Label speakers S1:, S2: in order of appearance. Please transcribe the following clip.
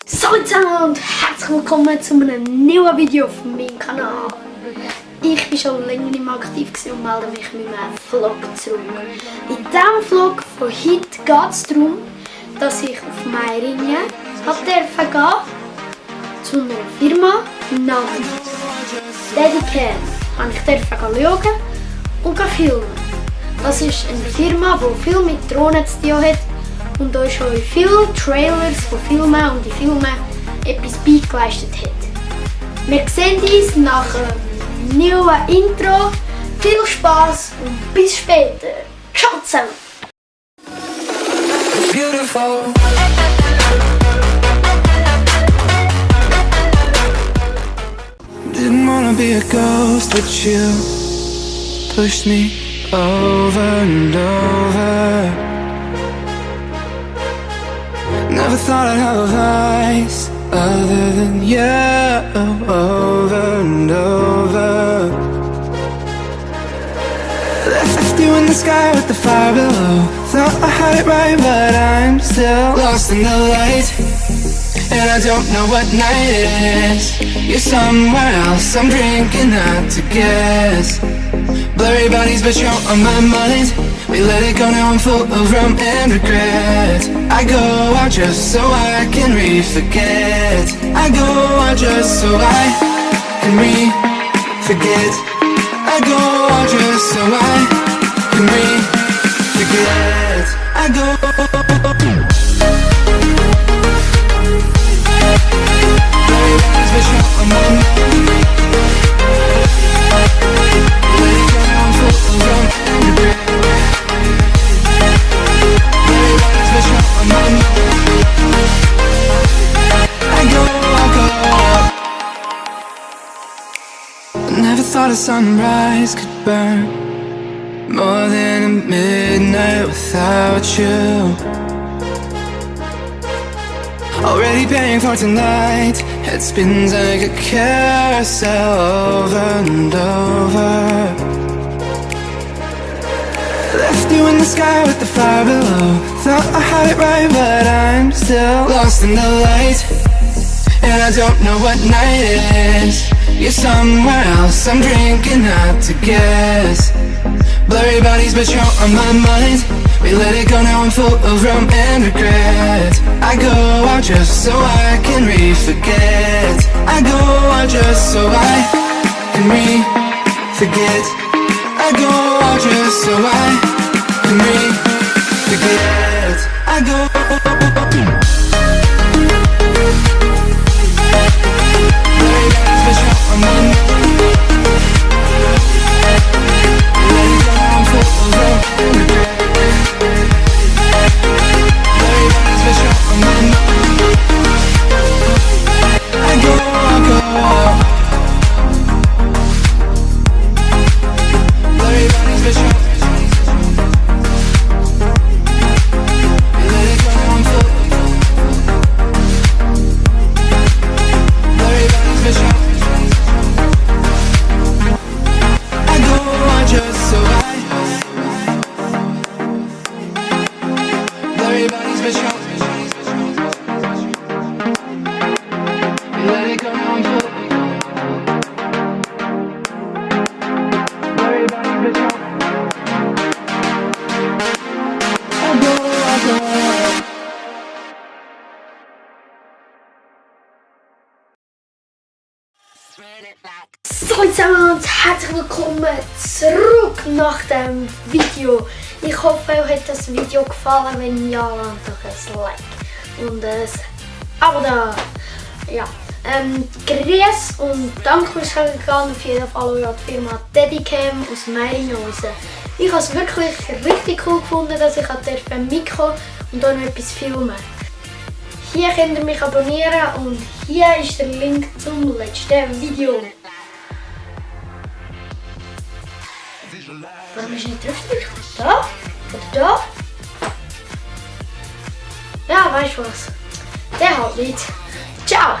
S1: So zusammen und herzlich willkommen zu einem neuen Video auf meinem Kanal. Ich bin schon länger nicht mehr aktiv und melde mich mit einem Vlog zurück. In diesem Vlog von heute geht es darum, dass ich auf Meiringen gehen zu einer Firma namens Steadicam. Ich durfte schauen und filmen. Das ist eine Firma, die viel mit Drohnen zu tun hat und euch schon viele Trailers von Filmen und die Filme etwas beigeleistet hat. Wir sehen uns nach einem neuen Intro. Viel Spaß und bis später. Ciao zusammen!
S2: Beautiful. Didn't wanna be a ghost, but you pushed me over and over. Never thought I'd have a vice other than you, over and over. Left you in the sky with the fire below. Thought I had it right, but I'm still lost in the light. And I don't know what night it is. You're somewhere else, I'm drinking not to guess. Blurry bodies, but you're on my mind. We let it go, now I'm full of rum and regret. I go out just so I can re-forget. I go out just so I can re-forget. I go out just so I can re-forget. I go. Never thought a sunrise could burn more than a midnight without you. Already paying for tonight. Head spins like a carousel over and over. Left you in the sky with the fire below. Thought I had it right, but I'm still lost in the light. And I don't know what night it is. You're somewhere else, I'm drinking not to guess. Blurry bodies, but you're on my mind. We let it go, now I'm full of rum and regret. I go out just so I can re-forget. I go out just so I can re-forget. I go out just so I can re-forget. I go.
S1: So zusammen und herzlich willkommen zurück nach dem Video. Ich hoffe, euch hat das Video gefallen. Wenn ja, dann doch ein Like und ein Abo da. Ja, grüß und danke fürs Schauen. Auf jeden Fall an die Firma Steadicam aus Meiringen. Ich habe es wirklich richtig cool gefunden, dass ich mitkommen und auch noch etwas filmen. Hier könnt ihr mich abonnieren und hier ist der Link zum letzten Video. Warum ist nicht richtig? Da? Oder da? Ja, weißt du was? Der halt nicht. Ciao!